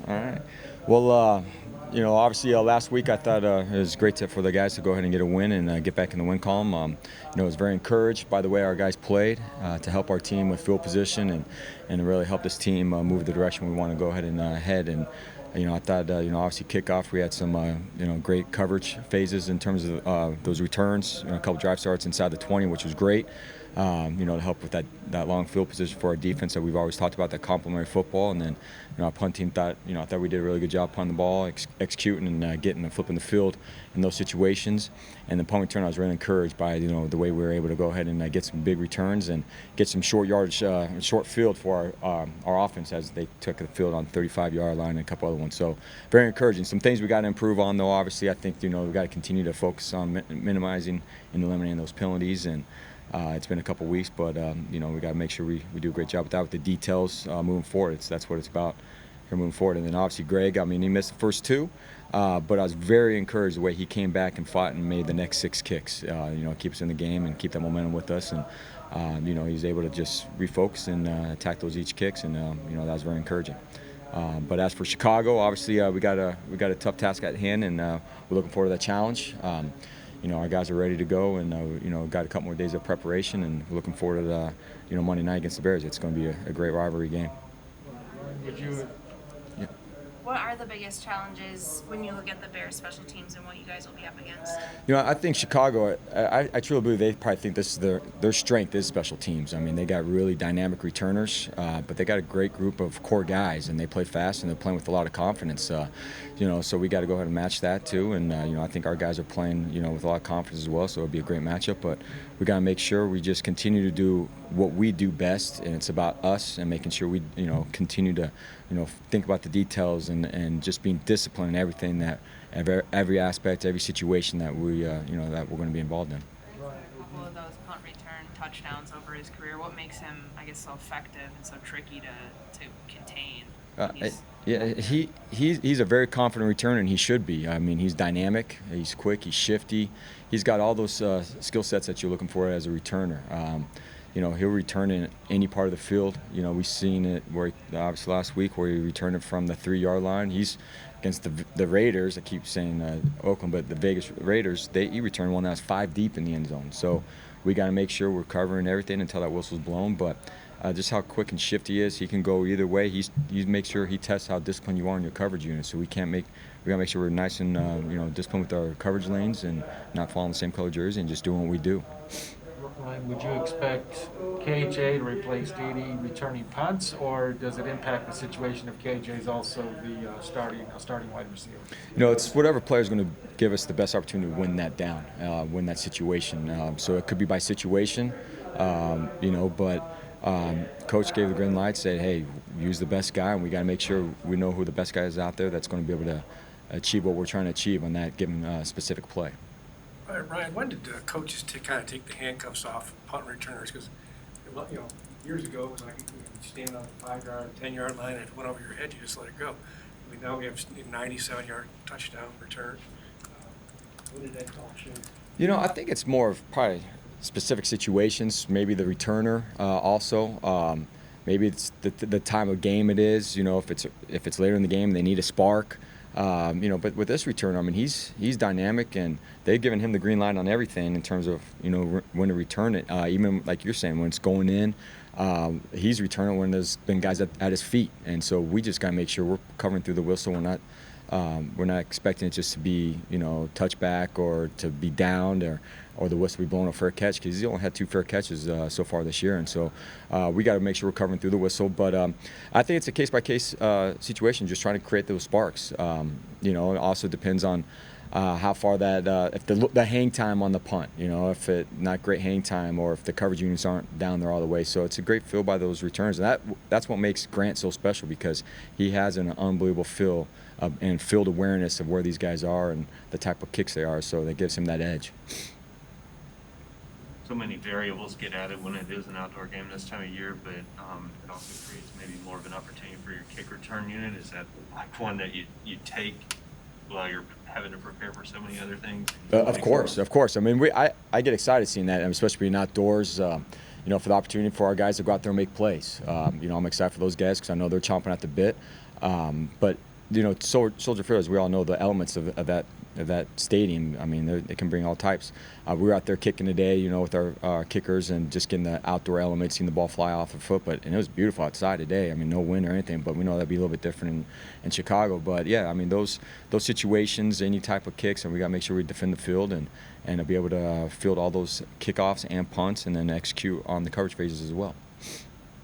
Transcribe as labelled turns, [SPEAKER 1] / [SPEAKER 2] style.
[SPEAKER 1] All right. Well, obviously last week I thought it was great for the guys to go ahead and get a win and get back in the win column. I was very encouraged by the way our guys played to help our team with field position and really help this team move the direction we want to go ahead and head. And I thought obviously kickoff we had some great coverage phases in terms of those returns. A couple drive starts inside the 20, which was great. To help with that long field position for our defense that we've always talked about, that complementary football. And then, our punt team I thought we did a really good job punting the ball, executing and getting and flipping the field in those situations. And the punt return, I was really encouraged by, the way we were able to go ahead and get some big returns and get some short yardage, short field for our offense as they took the field on 35-yard line and a couple other ones. So very encouraging. Some things we got to improve on, though, obviously. I think, we got to continue to focus on minimizing and eliminating those penalties. And it's been a couple weeks, but we got to make sure we do a great job with that, with the details moving forward. That's what it's about here moving forward. And then obviously Greg, he missed the first two, but I was very encouraged the way he came back and fought and made the next 6 kicks. Keep us in the game and keep that momentum with us. And he was able to just refocus and attack those each kicks, and that was very encouraging. But as for Chicago, obviously we got a tough task at hand, and we're looking forward to that challenge. Our guys are ready to go, and got a couple more days of preparation, and we're looking forward to Monday night against the Bears. It's going to be a great rivalry game.
[SPEAKER 2] Would you?
[SPEAKER 1] Yeah.
[SPEAKER 3] What are the biggest challenges when you look at the Bears special teams and what you guys will be up against?
[SPEAKER 1] I think Chicago, I truly believe they probably think this is their strength is special teams. I mean, they got really dynamic returners, but they got a great group of core guys, and they play fast, and they're playing with a lot of confidence. So we got to go ahead and match that too. And I think our guys are playing, with a lot of confidence as well. So it'll be a great matchup. But we got to make sure we just continue to do what we do best, and it's about us and making sure we, continue to, think about the details and just being disciplined in everything that every aspect, every situation that we, that we're going to be involved in.
[SPEAKER 3] A couple of those punt return touchdowns over his career. What makes him, I guess, so effective and so tricky to contain?
[SPEAKER 1] He's a very confident returner, and he should be. I mean, he's dynamic, he's quick, he's shifty. He's got all those skill sets that you're looking for as a returner. He'll return in any part of the field. We've seen it where obviously last week where he returned it from the 3-yard line. He's against the Raiders. I keep saying Oakland, but the Vegas Raiders. He returned one that was 5 deep in the end zone. So we got to make sure we're covering everything until that whistle's blown. But just how quick and shifty he is, he can go either way. He makes sure he tests how disciplined you are in your coverage unit. So we got to make sure we're nice and disciplined with our coverage lanes and not following the same color jersey and just doing what we do.
[SPEAKER 2] Ryan, would you expect KJ to replace Dede returning punts, or does it impact the situation if KJ is also the starting wide receiver?
[SPEAKER 1] It's whatever player is going to give us the best opportunity to win that down, win that situation. So it could be by situation, but Coach gave the green light, said, hey, use the best guy, and we got to make sure we know who the best guy is out there that's going to be able to achieve what we're trying to achieve on that given specific play.
[SPEAKER 4] Ryan, when did coaches kind of take the handcuffs off punt returners? Because years ago it was like you stand on the 5-yard, 10-yard line, and if it went over your head, you just let it go. I mean, now we have 97-yard touchdown return. When did that all change?
[SPEAKER 1] I think it's more of probably specific situations. Maybe the returner also. Maybe it's the time of game it is. If it's later in the game, they need a spark. But with this return, I mean, he's dynamic, and they've given him the green light on everything in terms of when to return it. Even like you're saying, when it's going in, he's returning when there's been guys at his feet, and so we just got to make sure we're covering through the whistle. We're not expecting it just to be touchback or to be downed or the whistle be blown a fair catch, because he's only had 2 fair catches so far this year, and so we got to make sure we're covering through the whistle. But I think it's a case-by-case situation, just trying to create those sparks. It also depends on how far that if the hang time on the punt, if it not great hang time, or if the coverage units aren't down there all the way. So it's a great feel by those returns, and that's what makes Grant so special, because he has an unbelievable feel and field awareness of where these guys are and the type of kicks they are. So that gives him that edge.
[SPEAKER 5] So many variables get added when it is an outdoor game this time of year, but it also creates maybe more of an opportunity for your kick return unit. Is that like one that you take while you're having to prepare for so many other things?
[SPEAKER 1] Of course. I mean, I get excited seeing that, especially being outdoors. For the opportunity for our guys to go out there and make plays. I'm excited for those guys because I know they're chomping at the bit. But Soldier Field, as we all know, the elements of that stadium. I mean, they can bring all types. We were out there kicking today, with our kickers and just getting the outdoor elements, seeing the ball fly off the foot. And it was beautiful outside today. I mean, no wind or anything, but we know that'd be a little bit different in Chicago. But yeah, I mean, those situations, any type of kicks, and we got to make sure we defend the field and be able to field all those kickoffs and punts, and then execute on the coverage phases as well.